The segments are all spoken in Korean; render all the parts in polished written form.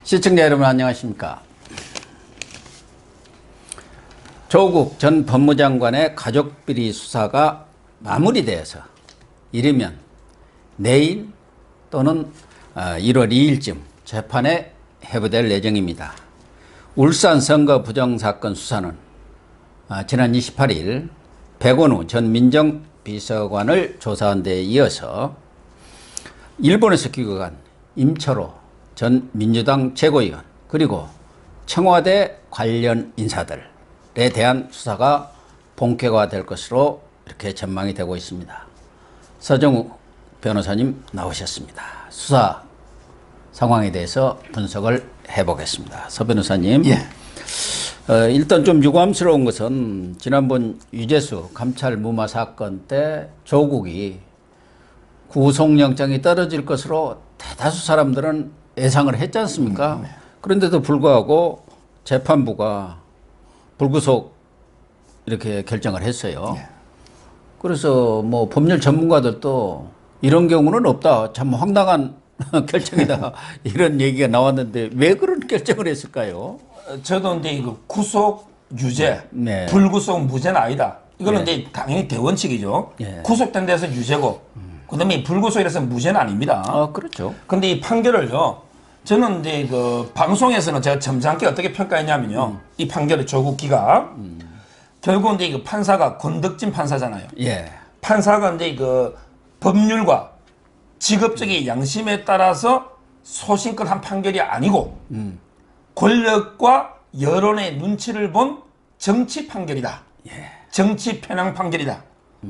시청자 여러분 안녕하십니까. 조국 전 법무장관의 가족비리 수사가 마무리되어서 이르면 내일 또는 1월 2일쯤 재판에 회부될 예정입니다. 울산 선거 부정사건 수사는 지난 28일 백원우 전 민정비서관을 조사한 데에 이어서 일본에서 귀국한 임철호 전 민주당 최고위원 그리고 청와대 관련 인사들에 대한 수사가 본격화될 것으로 이렇게 전망이 되고 있습니다. 서정우 변호사님 나오셨습니다. 수사 상황에 대해서 분석을 해보겠습니다. 서 변호사님. 예. 일단 좀 유감스러운 것은 지난번 유재수 감찰 무마 사건 때 조국이 구속영장이 떨어질 것으로 대다수 사람들은 예상을 했지 않습니까? 그런데도 불구하고 재판부가 불구속 이렇게 결정을 했어요. 예. 그래서 뭐 법률 전문가들도 이런 경우는 없다. 참 황당한 결정이다. 이런 얘기가 나왔는데 왜 그런 결정을 했을까요? 저도 이제 이거 구속 유죄, 네. 불구속 무죄는 아니다. 이거는 이제 당연히 대원칙이죠. 예. 구속된 데서 유죄고, 그다음에 불구속이라서 무죄는 아닙니다. 그렇죠. 근데 이 판결을요, 저는 이제 그 방송에서는 제가 점잖게 어떻게 평가했냐면요, 이 판결의 조국기가 결국 이제 그 판사가 권덕진 판사잖아요. 예. 판사가 이제 그 법률과 직업적인 양심에 따라서 소신껏 한 판결이 아니고 권력과 여론의 눈치를 본 정치 판결이다. 예. 정치 편향 판결이다.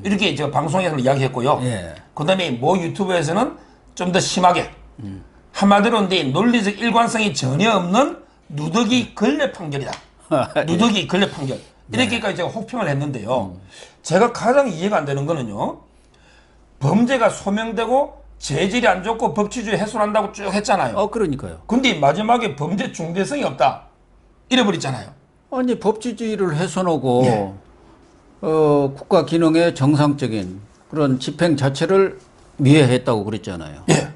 이렇게 저 방송에서 이야기했고요. 예. 그다음에 모 유튜브에서는 좀 더 심하게 한마디로 이제 논리적 일관성이 전혀 없는 누더기 걸레 판결이다. 누더기 걸레 판결. 이렇게까지 제가 혹평을 했는데요. 제가 가장 이해가 안 되는 거는요. 범죄가 소명되고 재질이 안 좋고 법치주의 훼손한다고 쭉 했잖아요. 그러니까요. 근데 마지막에 범죄 중대성이 없다. 이래버렸잖아요. 아니 법치주의를 훼손하고 예. 국가 기능의 정상적인 그런 집행 자체를 위해했다고 그랬잖아요. 예.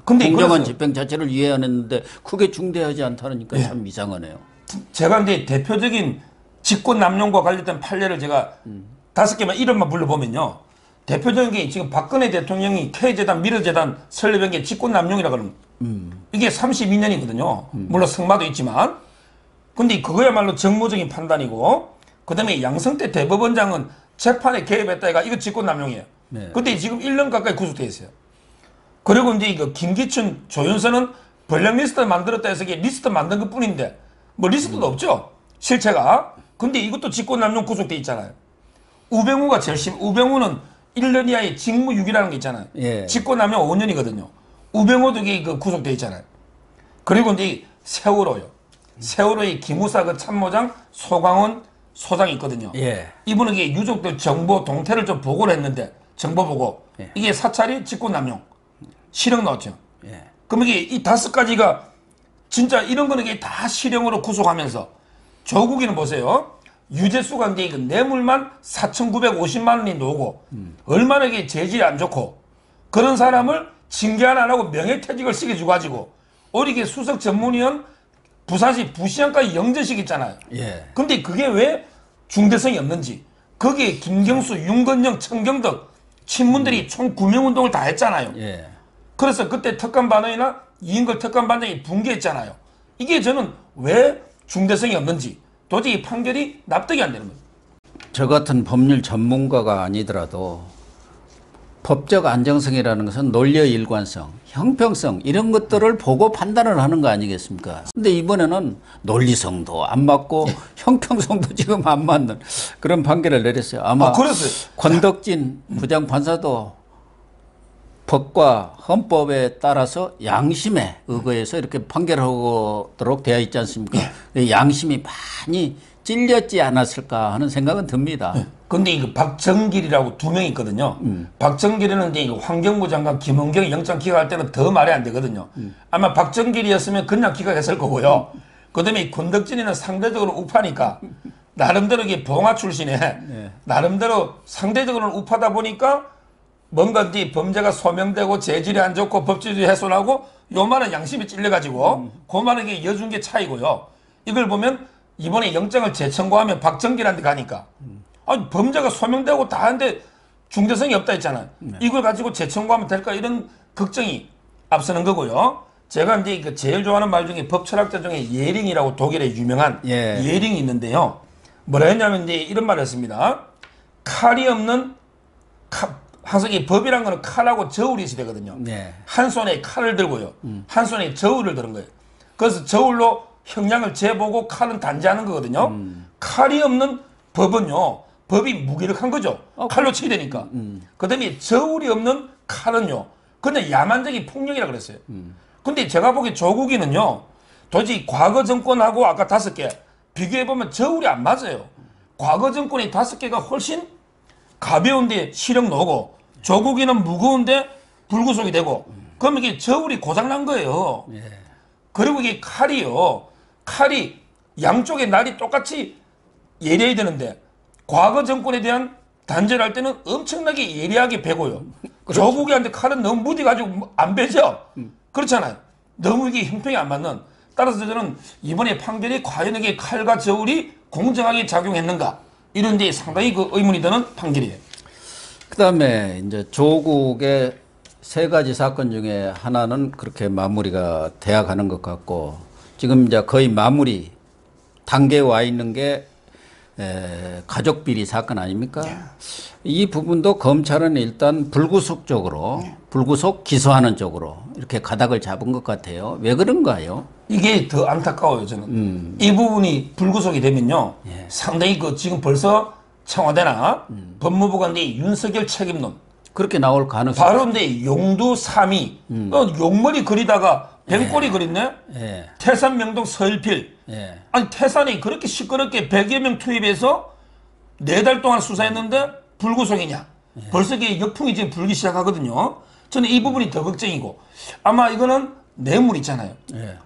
근데 공정한 그래서 집행 자체를 위해하는데 그게 중대하지 않다니까 참 이상하네요. 제가 이제 대표적인 직권남용과 관련된 판례를 제가 5개만 이름만 불러보면요. 대표적인 게 지금 박근혜 대통령이 K재단, 미르재단 설립한 게 직권남용이라고 하는 이게 32년이거든요. 물론 승마도 있지만. 근데 그거야말로 정무적인 판단이고, 그 다음에 양성태 대법원장은 재판에 개입했다 해가 이거 직권남용이에요. 네. 근데 지금 1년 가까이 구속돼 있어요. 그리고 이제 이거 김기춘, 조윤선은 블랙리스트 만들었다 해서 이게 리스트 만든 것 뿐인데, 뭐 리스트도 없죠. 실체가. 근데 이것도 직권남용 구속돼 있잖아요. 우병우가 제일 우병우는 1년 이하의 직무유기라는 게 있잖아요. 예. 직권남용 5년이거든요. 우병우도 이게 그 구속돼 있잖아요. 그리고 이제 세월호요. 세월호의 기무사 그 참모장 소강원 소장이 있거든요. 예. 이분은 이게 유족들 정보 동태를 좀 보고를 했는데, 정보 보고. 예. 이게 사찰이 직권남용. 실형 나왔죠. 예. 그럼 이게 이 5가지가 진짜 이런 거는 이게 다 실형으로 구속하면서 조국이는 보세요. 유재수가 이제 이거 뇌물만 4,950만 원이 나오고 얼마나 이게 재질이 안 좋고 그런 사람을 징계 안 하고 명예퇴직을 시켜주고 가지고 오히려 수석 전문위원 부산시 부시장까지 영재시켰잖아요. 예. 근데 그게 왜 중대성이 없는지 거기에 김경수, 윤건영, 청경덕 친문들이 총 구명운동을 다 했잖아요. 예. 그래서 그때 특감반원이나 이인걸 특감반장이 붕괴했잖아요. 이게 저는 왜 중대성이 없는지 도저히 판결이 납득이 안 되는 거예요. 저 같은 법률 전문가가 아니더라도 법적 안정성이라는 것은 논리의 일관성, 형평성 이런 것들을 보고 판단을 하는 거 아니겠습니까? 근데 이번에는 논리성도 안 맞고 형평성도 지금 안 맞는 그런 판결을 내렸어요. 아마 그랬어요. 권덕진 부장판사도 법과 헌법에 따라서 양심에 의거해서 이렇게 판결하도록 되어 있지 않습니까? 양심이 많이 찔렸지 않았을까 하는 생각은 듭니다. 근데 이거 박정길이라고 2명 있거든요. 박정길은 이제 이거 환경부 장관 김은경이 영장 기각할 때는 더 말이 안 되거든요. 아마 박정길이었으면 그냥 기각했을 거고요. 그다음에 권덕진이는 상대적으로 우파니까 나름대로 이게 봉화 출신에 나름대로 상대적으로는 우파다 보니까 뭔가 이제 범죄가 소명되고 재질이 안 좋고 법치주의 훼손하고 요만한 양심이 찔려가지고 그만한 게 여준 게 차이고요. 이걸 보면 이번에 영장을 재청구하면 박정기라는 데 가니까 아니 범죄가 소명되고 다 하는데 중대성이 없다 했잖아요. 이걸 가지고 재청구하면 될까 이런 걱정이 앞서는 거고요. 제가 이제 그 제일 좋아하는 말 중에 법 철학자 중에 예링이라고 독일의 유명한 예링이 있는데요. 뭐라 했냐면 이제 이런 말을 했습니다. 칼이 없는 항상 이 법이란 거는 칼하고 저울이 시대거든요. 한 손에 칼을 들고요. 한 손에 저울을 드는 거예요. 그래서 저울로 형량을 재보고 칼은 단죄하는 거거든요. 칼이 없는 법은요. 법이 무기력한 거죠. 칼로 치게 되니까. 그 다음에 저울이 없는 칼은요. 근데 야만적인 폭력이라 그랬어요. 근데 제가 보기에 조국이는요. 도저히 과거 정권하고 아까 5개 비교해보면 저울이 안 맞아요. 과거 정권의 5개가 훨씬 가벼운데 시력 나오고 조국이는 무거운데 불구속이 되고 그러면 이게 저울이 고장난 거예요. 그리고 이게 칼이요. 칼이 양쪽의 날이 똑같이 예리해야 되는데 과거 정권에 대한 단죄를 할 때는 엄청나게 예리하게 베고요. 조국이한테 칼은 너무 무디가지고 안 베죠. 그렇잖아요. 너무 이게 형평이 안 맞는. 따라서 저는 이번에 판결이 과연 이게 칼과 저울이 공정하게 작용했는가 이런 데 상당히 그 의문이 드는 판결이에요. 그다음에 이제 조국의 3가지 사건 중에 하나는 그렇게 마무리가 돼야 가는 것 같고 지금 이제 거의 마무리 단계에 와 있는 게 가족 비리 사건 아닙니까? 이 부분도 검찰은 일단 불구속 쪽으로 불구속 기소하는 쪽으로 이렇게 가닥을 잡은 것 같아요. 왜 그런가요? 이게 더 안타까워요, 저는. 이 부분이 불구속이 되면요. 상당히 그 지금 벌써 청와대나 법무부가 이제 윤석열 책임론. 그렇게 나올 가능성이 바로 이제 용두 3위. 용머리 그리다가 뱀꼬리 그렸네? 태산 명동 서일필. 아니, 태산이 그렇게 시끄럽게 100여 명 투입해서 4달 동안 수사했는데 불구속이냐. 벌써 이게 역풍이 지금 불기 시작하거든요. 저는 이 부분이 더 걱정이고 아마 이거는 뇌물 있잖아요.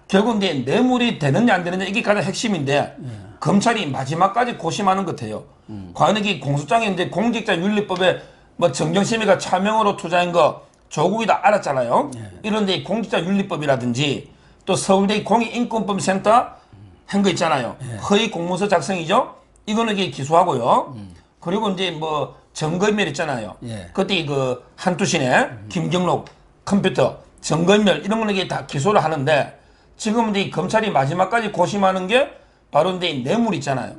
결국 이제 뇌물이 되느냐 안 되느냐 이게 가장 핵심인데 검찰이 마지막까지 고심하는 것 같아요. 과연 이게 공소장에 이제 공직자윤리법에 뭐 정경심이가 차명으로 투자한 거 조국이 다 알았잖아요. 이런데 공직자윤리법이라든지 또 서울대 공익인권법센터 한 거 있잖아요. 허위 공문서 작성이죠. 이거는 이게 기소하고요. 그리고 이제 뭐 정거인멸 있잖아요. 그때 그 한투신에 김경록 컴퓨터 정거인멸 이런 거는 이게 다 기소를 하는데 지금 이제 검찰이 마지막까지 고심하는 게 바로 이제 뇌물 있잖아요.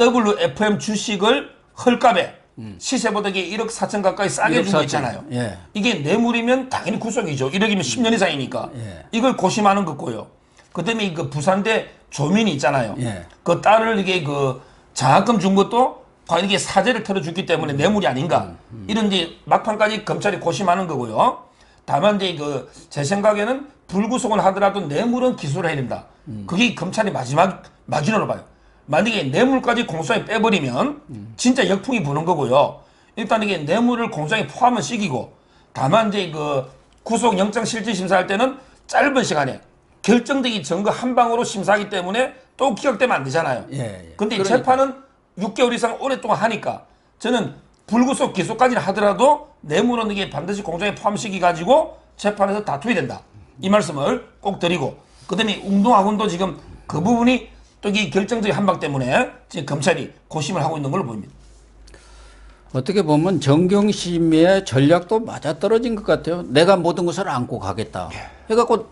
WFM 주식을 헐값에 시세보다 이게 1억 4천 가까이 싸게 준 거 있잖아요. 이게 뇌물이면 당연히 구속이죠. 1억이면 10년 이상이니까. 이걸 고심하는 거고요. 그 다음에 그 부산대 조민이 있잖아요. 그 딸을 이게 그 장학금 준 것도 과연 이게 사재를 털어줬기 때문에 뇌물이 아닌가. 이런 이제 막판까지 검찰이 고심하는 거고요. 다만 이제 그 제 생각에는 불구속을 하더라도 뇌물은 기소를 해야 된다. 그게 검찰이 마지노로 봐요. 만약에 뇌물까지 공소장에 빼버리면 진짜 역풍이 부는 거고요. 일단 이게 뇌물을 공소장에 포함을 시키고 다만 이제 그 구속 영장 실질 심사할 때는 짧은 시간에 결정적인 증거 한 방으로 심사하기 때문에 또 기각되면 안 되잖아요. 근데 재판은 6개월 이상 오랫동안 하니까 저는 불구속 기소까지는 하더라도 뇌물은 이게 반드시 공소장에 포함시키 가지고 재판에서 다투야 된다. 이 말씀을 꼭 드리고 그다음에 운동학원도 지금 그 부분이 또 이 결정적인 한방 때문에 지금 검찰이 고심을 하고 있는 걸로 보입니다. 어떻게 보면 정경심의 전략도 맞아떨어진 것 같아요. 내가 모든 것을 안고 가겠다. 해갖고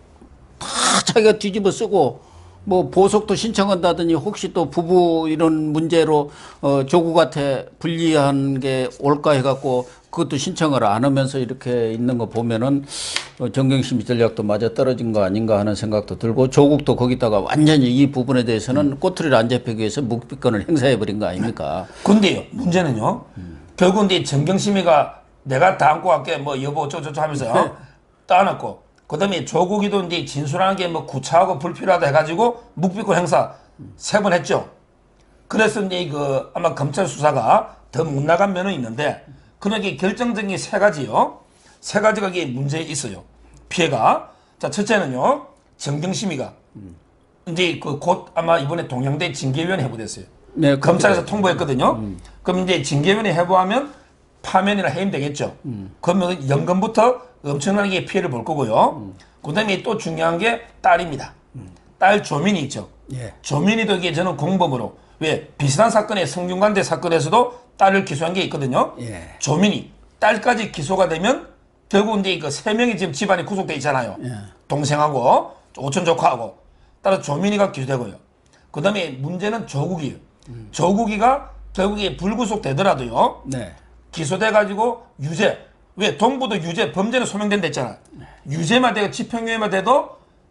다 자기가 뒤집어 쓰고 뭐 보석도 신청한다더니 혹시 또 부부 이런 문제로 조국한테 불리한 게 올까 해갖고 그것도 신청을 안 하면서 이렇게 있는 거 보면은 정경심 전략도 맞아 떨어진 거 아닌가 하는 생각도 들고 조국도 거기다가 완전히 이 부분에 대해서는 꼬투리를 안 잡히기 위해서 묵비권을 행사해버린 거 아닙니까? 근데요 문제는요 결국 이제 정경심이가 내가 다 안고 갈게 뭐 여보 어쩌고저쩌고 하면서 따놓고 그다음에 조국이도 이제 진술하는 게 뭐 구차하고 불필요하다 해가지고 묵비권 행사 3번 했죠. 그래서 이제 그 아마 검찰 수사가 더 못 나간 면은 있는데 그러게 결정적인 3가지요. 3가지가 이게 문제 있어요. 피해가. 자 첫째는요 정경심이가 이제 그 곧 아마 이번에 동양대 징계위원회 해부됐어요. 네, 검찰에서 통보했거든요. 그럼 이제 징계위원회 해부하면 파면이나 해임 되겠죠. 그러면 연금부터 엄청나게 피해를 볼 거고요. 그다음에 또 중요한 게 딸입니다. 딸 조민이 있죠. 예. 조민이도 이게 저는 공범으로 왜 비슷한 사건에 성균관대 사건에서도 딸을 기소한 게 있거든요. 예. 조민이 딸까지 기소가 되면 결국 이제 그 세 명이 지금 집안이 구속돼 있잖아요. 예. 동생하고 오촌 조카하고 따라서 조민이가 기소되고요. 그다음에 문제는 조국이에요. 조국이가 결국에 불구속 되더라도요. 네. 기소돼 가지고 유죄. 왜 동부도 유죄 범죄는 소명된다 했잖아. 유죄만 되고 집행유예만 돼도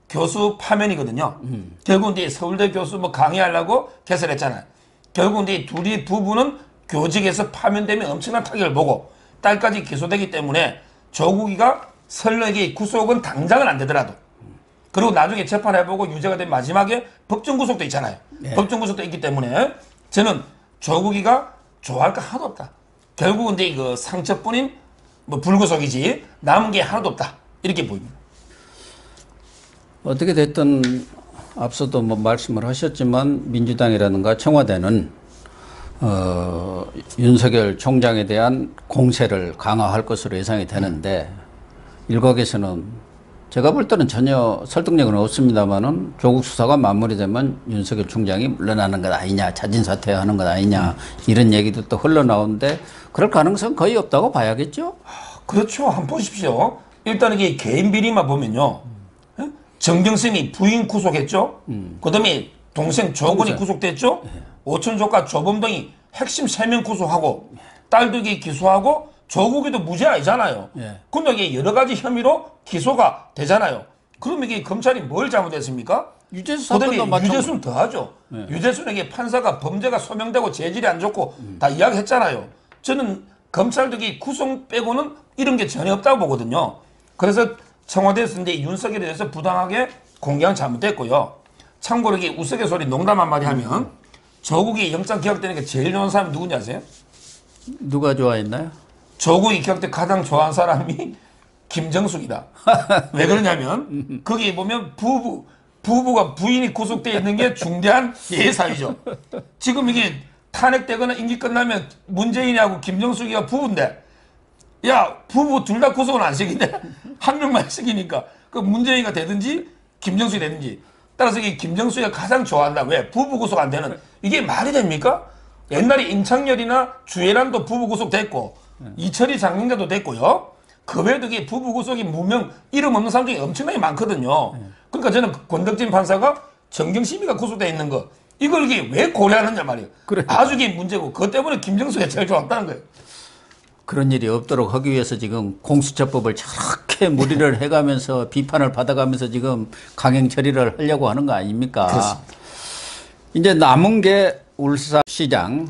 교수 파면이거든요. 결국 이제 서울대 교수 뭐 강의하려고 개설했잖아요. 결국 이제 둘이 부부는 교직에서 파면되면 엄청난 타격을 보고 딸까지 기소되기 때문에 조국이가 설령에게 구속은 당장은 안 되더라도 그리고 나중에 재판해보고 유죄가 된 마지막에 법정 구속도 있잖아요. 네. 법정 구속도 있기 때문에 저는 조국이가 좋아할 거 하나도 없다. 결국은 이제 그 상처뿐인 뭐 불구속이지 남은 게 하나도 없다. 이렇게 보입니다. 어떻게 됐든 앞서도 뭐 말씀을 하셨지만 민주당이라든가 청와대는 윤석열 총장에 대한 공세를 강화할 것으로 예상이 되는데 일각에서는 제가 볼 때는 전혀 설득력은 없습니다만은 조국 수사가 마무리되면 윤석열 총장이 물러나는 것 아니냐, 자진 사퇴하는 것 아니냐 이런 얘기도 또 흘러나오는데 그럴 가능성은 거의 없다고 봐야겠죠? 그렇죠. 한번 보십시오. 일단 이게 개인 비리만 보면요. 정경심이 부인 구속했죠. 그다음에 동생 조건이 구속됐죠. 오촌 조카 조범동이 핵심 3명 구속하고 딸도 이게 기소하고 조국이도 무죄 아니잖아요. 예. 근데 이게 여러 가지 혐의로 기소가 되잖아요. 그러면 이게 검찰이 뭘 잘못했습니까? 유죄수 사건도 그다음에 마찬가지. 유죄수는 더하죠. 네. 유죄수에게 판사가 범죄가 소명되고 재질이 안 좋고 다 이야기했잖아요. 저는 검찰도 이 구속 빼고는 이런 게 전혀 없다고 보거든요. 그래서 청와대에서 이제 윤석열에 대해서 부당하게 공개한 잘못됐고요. 참고로 이게 우스갯소리 농담 한마디 하면 조국이 영장 기각되는 게 제일 좋아하는 사람이 누군지 아세요? 누가 좋아했나요? 조국이 기각돼 가장 좋아하는 사람이 김정숙이다. 왜 그러냐면 거기 보면 부부가 부인이 구속돼 있는 게 중대한 예사이죠. 지금 이게 탄핵되거나 임기 끝나면 문재인하고 김정숙이가 부부인데 야 부부 둘 다 구속은 안 시키네. 한 명만 시키니까 그 문재인이가 되든지 김정숙이 되든지 따라서 이 김정숙이가 가장 좋아한다. 왜? 부부 구속 안 되는 이게 말이 됩니까? 옛날에 임창열이나 주혜란도 부부 구속 됐고 이철희 장경자도 됐고요. 그 외에도 이게 부부 구속이 무명 이름 없는 사람 중에 엄청나게 많거든요. 그러니까 저는 권덕진 판사가 정경심이가 구속돼 있는 거 이걸 이게 왜 고려하느냐 말이에요. 그래요. 아주 이게 문제고 그것 때문에 김정숙이 제일 좋았다는 거예요. 그런 일이 없도록 하기 위해서 지금 공수처법을 저렇게 무리를 해가면서 비판을 받아가면서 지금 강행 처리를 하려고 하는 거 아닙니까? 그렇습니다. 이제 남은 게 울산시장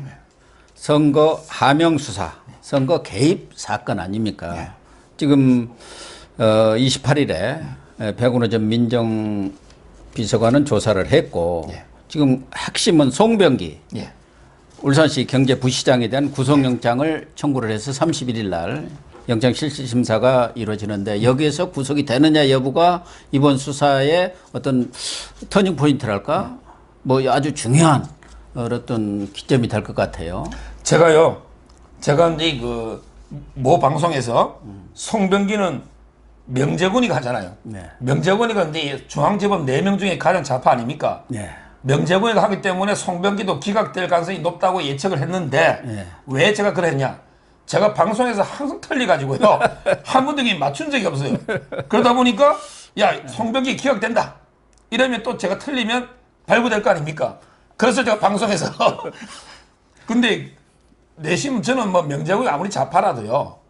선거 하명 수사, 선거 개입 사건 아닙니까? 지금 28일에 백운호 전 민정비서관은 조사를 했고 지금 핵심은 송병기 예. 울산시 경제부시장에 대한 구속영장을 청구를 해서 31일 날 영장실질심사가 이루어지는데 여기에서 구속이 되느냐 여부가 이번 수사의 어떤 터닝포인트랄까 뭐 아주 중요한 어떤 기점이 될 것 같아요. 제가 이제 그 모 방송에서 송병기는 명재군이가 하잖아요. 네. 명재군이가 근데 중앙지법 4명 중에 가장 좌파 아닙니까? 네. 명재군이가 하기 때문에 송병기도 기각될 가능성이 높다고 예측을 했는데 네. 왜 제가 그랬냐? 제가 방송에서 항상 틀려가지고요. 한 번도 맞춘 적이 없어요. 그러다 보니까 야 송병기 기각된다. 이러면 또 제가 틀리면 발부될 거 아닙니까? 그래서 제가 방송에서 근데 내심 저는 뭐 명재군이 아무리 좌파라도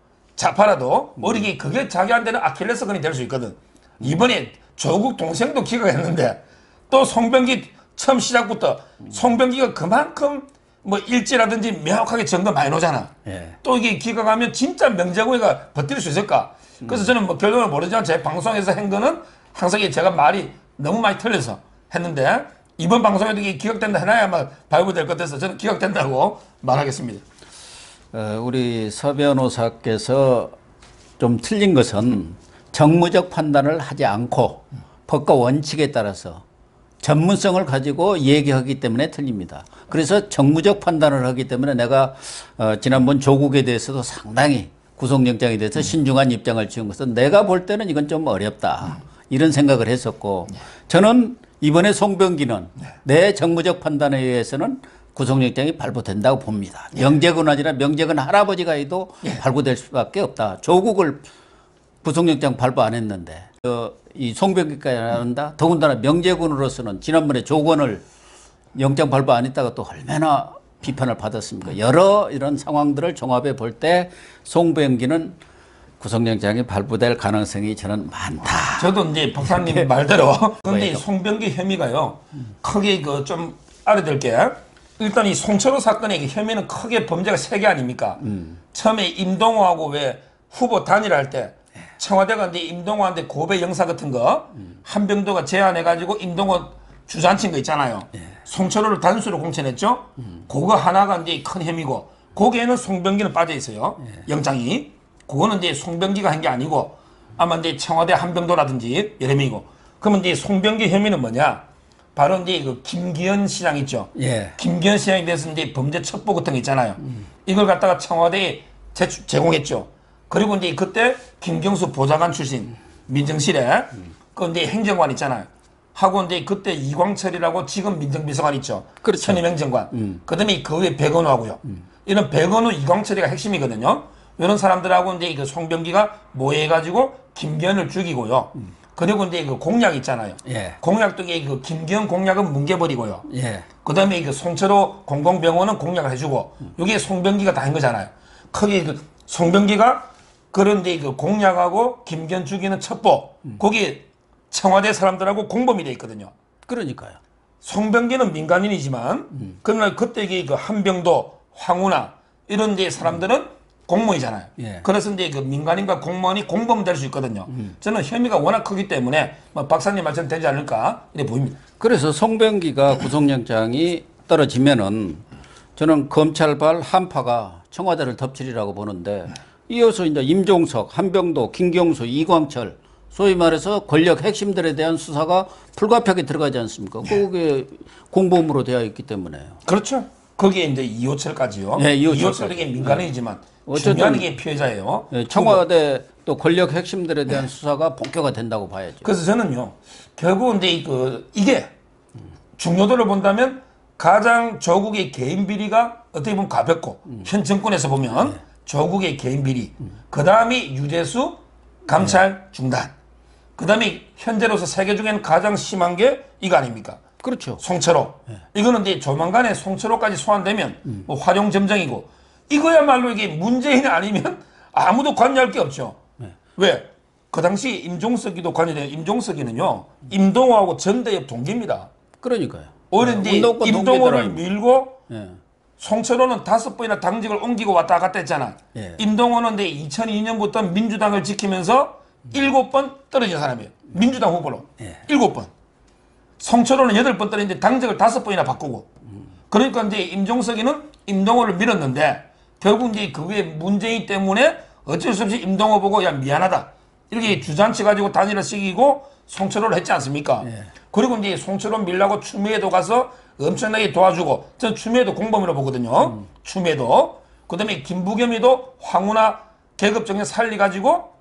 어리게 그게 자기한테는 아킬레스건이 될 수 있거든. 이번에 조국 동생도 기각했는데 또 송병기 처음 시작부터 송병기가 그만큼 뭐 일지라든지 명확하게 증거 많이 놓잖아. 예. 또 이게 기각하면 진짜 명재군이가 버틸 수 있을까? 그래서 저는 뭐 결론을 모르지만 제 방송에서 한 거는 항상 제가 말이 너무 많이 틀려서 했는데 이번 방송에도 이게 기각된다 해놔야만 발부될 것 같아서 저는 기각된다고 말하겠습니다. 우리 서 변호사께서 좀 틀린 것은 정무적 판단을 하지 않고 법과 원칙에 따라서 전문성을 가지고 얘기하기 때문에 틀립니다. 그래서 정무적 판단을 하기 때문에 내가 지난번 조국에 대해서도 상당히 구속영장에 대해서 신중한 입장을 지은 것은 내가 볼 때는 이건 좀 어렵다. 이런 생각을 했었고 저는 이번에 송병기는 내 정무적 판단에 의해서는 구속영장이 발부된다고 봅니다. 명재근 아니라 명재근 할아버지가 해도 발부될 수밖에 없다. 조국을 구속영장 발부 안 했는데 이 송병기까지 한다. 더군다나 명재근으로서는 지난번에 조건을 영장 발부 안 했다가 또 얼마나 비판을 받았습니까? 여러 이런 상황들을 종합해 볼 때 송병기는 구속영장이 발부될 가능성이 저는 많다. 저도 이제 박사님 말대로 근데 이 송병기 혐의가요 크게 그 좀 알아들게 일단 이 송철호 사건의 그 혐의는 크게 범죄가 3개 아닙니까? 처음에 임동호하고 왜 후보 단일할 때 청와대가 이제 임동호한테 고배 영사 같은 거 한병도가 제안해가지고 임동호 주저앉힌 거 있잖아요. 송철호를 단수로 공천했죠. 그거 하나가 이제 큰 혐의고 거기에는 송병기는 빠져 있어요. 영장이. 그거는 이제 송병기가 한 게 아니고 아마 이제 청와대 한병도라든지 여러 명이고. 그러면 이제 송병기 혐의는 뭐냐? 바로 이제 그 김기현 시장 있죠. 김기현 시장에 대해서 이제 범죄 첩보 같은 거 있잖아요. 이걸 갖다가 청와대에 제공했죠. 그리고 이제 그때 김경수 보좌관 출신 민정실에 그 이제 행정관 있잖아요. 하고 이제 그때 이광철이라고 지금 민정비서관 있죠. 그렇죠. 현임 행정관. 그다음에 그 위에 백원우하고요. 이런 백원우 이광철이가 핵심이거든요. 이런 사람들하고 이제 그 송병기가 모여가지고 김기현을 죽이고요. 그리고 이제 그 공약 있잖아요. 공약도 그 김기현 공약은 뭉개버리고요. 그다음에 그 송철호 공공병원은 공약을 해주고 이게 송병기가 다 한 거잖아요. 크게 그 송병기가 그런데 그 공약하고 김기현 죽이는 첩보 거기 청와대 사람들하고 공범이 돼 있거든요. 그러니까요. 송병기는 민간인이지만 그러나 그때 이게 그 한병도, 황운하 이런 데 사람들은 공무원이잖아요. 그래서 이제 그 민간인과 공무원이 공범될 수 있거든요. 저는 혐의가 워낙 크기 때문에 뭐 박사님 말씀 되지 않을까 이렇게 보입니다. 그래서 송병기가 구속영장이 떨어지면은 저는 검찰발 한파가 청와대를 덮치리라고 보는데 이어서 이제 임종석, 한병도, 김경수, 이광철 소위 말해서 권력 핵심들에 대한 수사가 불가피하게 들어가지 않습니까? 그게 공범으로 되어 있기 때문에. 그렇죠. 거기에 이제 이호철까지요. 이호철이 민간인이지만 중요한 게 피해자예요. 청와대 또 권력 핵심들에 대한 수사가 본격화 된다고 봐야죠. 그래서 저는요, 결국 이제 이게 중요도를 본다면 가장 조국의 개인 비리가 어떻게 보면 가볍고 현 정권에서 보면 조국의 개인 비리, 그 다음이 유재수 감찰 중단, 그 다음에 현재로서 세계 중에는 가장 심한 게 이거 아닙니까? 그렇죠. 송철호. 이거는 이제 조만간에 송철호까지 소환되면 뭐 화룡점정이고 이거야말로 이게 문재인 아니면 아무도 관여할 게 없죠. 왜? 그 당시 임종석이도 관여돼요. 임종석이는요, 임동호하고 전대협 동기입니다. 그러니까요. 오히려 이제 임동호를 밀고 송철호는 5번이나 당직을 옮기고 왔다 갔다 했잖아. 임동호는 2002년부터 민주당을 지키면서 7번 떨어진 사람이에요. 민주당 후보로. 7번. 송철호는 8번 떨어졌는데 당직을 5번이나 바꾸고. 그러니까 이제 임종석이는 임동호를 밀었는데 결국 이제 그게 문재인 때문에 어쩔 수 없이 임동호 보고 야 미안하다. 이렇게 주장치 가지고 단일화 시키고 송철호를 했지 않습니까? 그리고 이제 송철호 밀라고 추미애도 가서 엄청나게 도와주고 저는 추미애도 공범이라고 보거든요. 추미애도. 그 다음에 김부겸이도 황운하 계급정에 살리가지고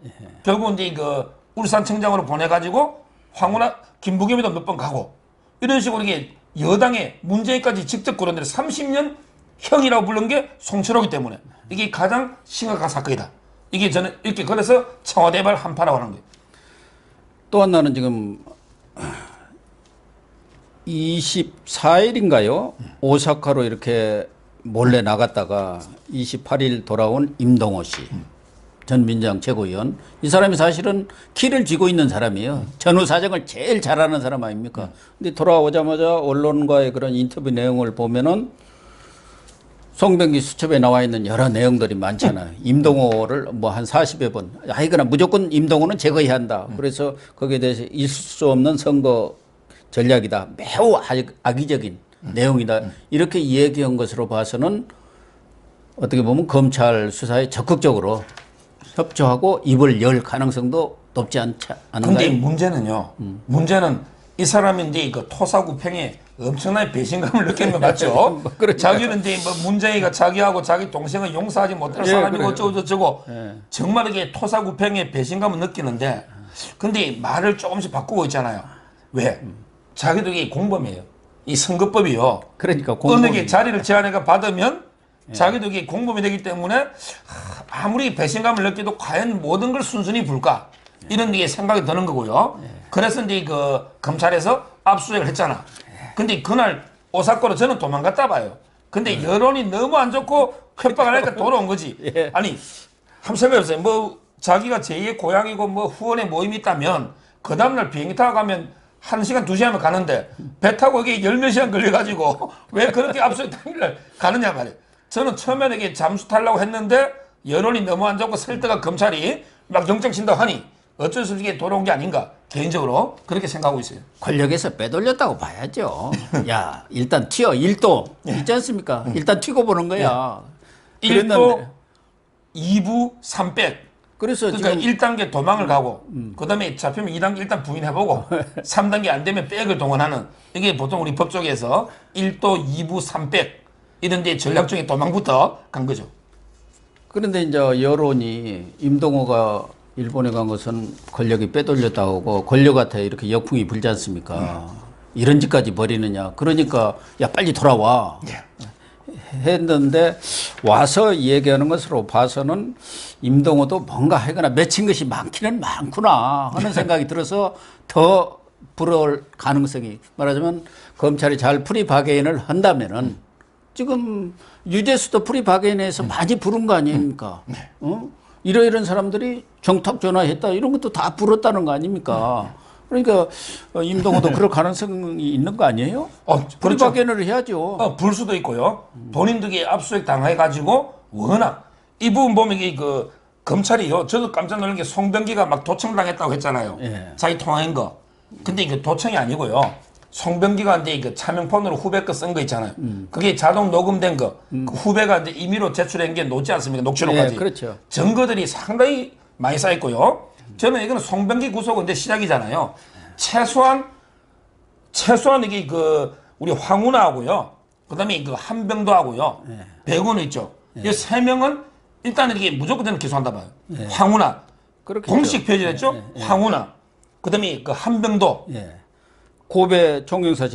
결국 이제 그 울산청장으로 보내가지고 황운하 김부겸이도 몇 번 가고 이런 식으로 이게 여당의 문재인까지 직접 거론들 30년 형이라고 부른 게 송철호기 때문에 이게 가장 심각한 사건이다. 이게 저는 이렇게 그래서 청와대발 한파라고 하는 거예요. 또 하나는 지금 24일인가요? 오사카로 이렇게 몰래 나갔다가 28일 돌아온 임동호 씨. 전 민주당 최고위원. 이 사람이 사실은 키를 쥐고 있는 사람이에요. 전후 사정을 제일 잘하는 사람 아닙니까? 근데 돌아오자마자 언론과의 그런 인터뷰 내용을 보면은 송병기 수첩에 나와 있는 여러 내용들이 많잖아요. 임동호를 뭐 한 40여 번. 하여간에 무조건 임동호는 제거해야 한다. 그래서 거기에 대해서 있을 수 없는 선거 전략이다. 매우 악의적인 내용이다. 이렇게 얘기한 것으로 봐서는 어떻게 보면 검찰 수사에 적극적으로 협조하고 입을 열 가능성도 높지 않은가요? 근데 문제는요. 문제는 이 사람이 이제 그 토사구팽에 엄청나게 배신감을 느끼는 거 맞죠? 그러니까요. 자기는 이제 뭐 문재인이가 자기하고 자기 동생을 용서하지 못할 사람이고 그래요. 어쩌고저쩌고 예. 정말 이게 토사구팽에 배신감을 느끼는데 근데 말을 조금씩 바꾸고 있잖아요. 왜? 자기도 이게 공범이에요. 이 선거법이요. 그러니까 어느 게 자리를 제한해가 받으면 자기도 이게 공범이 되기 때문에 아무리 배신감을 느껴도 과연 모든 걸 순순히 볼까? 이런 게 생각이 드는 거고요. 그래서 이제 그 검찰에서 압수수색을 했잖아. 근데 그날 오사카로 저는 도망갔다 봐요. 근데 여론이 너무 안 좋고 협박을 하니까 돌아온 거지. 예. 아니, 한번 생각해보세요. 뭐 자기가 제2의 고향이고 뭐 후원의 모임이 있다면 그 다음날 비행기 타고 가면 1시간, 2시간이면 가는데 배 타고 이게 10몇 시간 걸려가지고 왜 그렇게 압수수색 당일날 가느냐 말이에요. 저는 처음에는 이게 잠수 타려고 했는데 여론이 너무 안 좋고 설득한 검찰이 막 영장 친다고 하니 어쩔 수 없이 돌아온 게 아닌가 개인적으로 그렇게 생각하고 있어요. 권력에서 빼돌렸다고 봐야죠. 야, 일단 튀어. 일도 있지 않습니까? 일단 튀고 보는 거야. 1도, 2부, 3백. 그래서 그러니까 지금 1단계 도망을 가고 그다음에 잡히면 2단계 일단 부인해보고 3단계 안 되면 백을 동원하는 이게 보통 우리 법조계에서 1도, 2부, 3백 이런 데 전략 중에 도망부터 간 거죠. 그런데 이제 여론이 임동호가 일본에 간 것은 권력이 빼돌렸다고 하고 권력한테 이렇게 역풍이 불지 않습니까? 이런 짓까지 벌이느냐. 그러니까 야 빨리 돌아와. 했는데 와서 얘기하는 것으로 봐서는 임동호도 뭔가 하거나 맺힌 것이 많기는 많구나 하는 생각이 들어서 더 불어올 가능성이 말하자면 검찰이 잘 프리바게인을 한다면은 지금 유재수도 프리바게인에서 많이 부른 거 아닙니까? 어? 이러이런 사람들이 정탁 전화했다 이런 것도 다 불었다는 거 아닙니까? 그러니까 임동호도 그럴 가능성이 있는 거 아니에요? 그렇죠. 프리바게인을 해야죠. 불 수도 있고요. 본인들이 압수수색 당해가지고 워낙 이 부분 보면 이게 그 검찰이요. 저도 깜짝 놀란 게 송병기가 막 도청당했다고 했잖아요. 예. 자기 통화한 거. 근데 이게 도청이 아니고요. 송병기가 이제 그 차명폰으로 후배 거 쓴 거 있잖아요. 그게 자동 녹음된 거. 그 후배가 이제 임의로 제출한 게 놓지 않습니까? 녹취록까지. 예, 그렇죠. 증거들이 상당히 많이 쌓였고요. 저는 이거는 송병기 구속은 이제 시작이잖아요. 최소한 이게 그 우리 황운하고요. 그다음에 그 한병도하고요. 백운우 있죠. 이 세 명은 일단 이렇게 무조건 저는 기소한다 봐요. 황운하 그렇겠죠. 공식 표현했죠. 황운하 그다음에 그 한병도. 예. 고배 총영사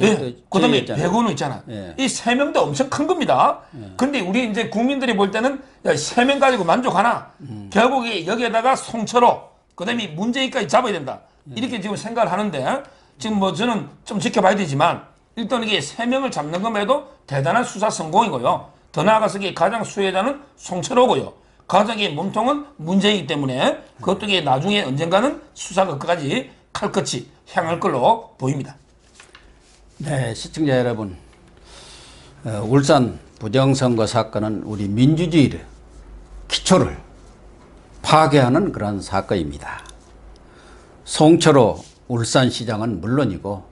그다음에 백운우 있잖아. 예. 이 세 명도 엄청 큰 겁니다. 근데 우리 이제 국민들이 볼 때는 세 명 가지고 만족하나? 결국에 여기에다가 송철호, 그다음에 문재인까지 잡아야 된다. 이렇게 지금 생각을 하는데 지금 뭐 저는 좀 지켜봐야 되지만 일단 이게 세 명을 잡는 것만 해도 대단한 수사 성공이고요. 더 나아가서 이게 가장 수혜자는 송철호고요. 가장 이 몸통은 문재인이기 때문에 그것도 이게 나중에 언젠가는 수사가 끝까지 칼끝이 향할 걸로 보입니다. 네, 시청자 여러분, 울산 부정선거 사건은 우리 민주주의를 기초를 파괴하는 그런 사건입니다. 송철호 울산시장은 물론이고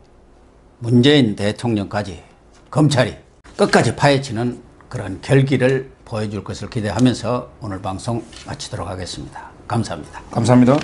문재인 대통령까지 검찰이 끝까지 파헤치는 그런 결기를 보여줄 것을 기대하면서 오늘 방송 마치도록 하겠습니다. 감사합니다. 감사합니다.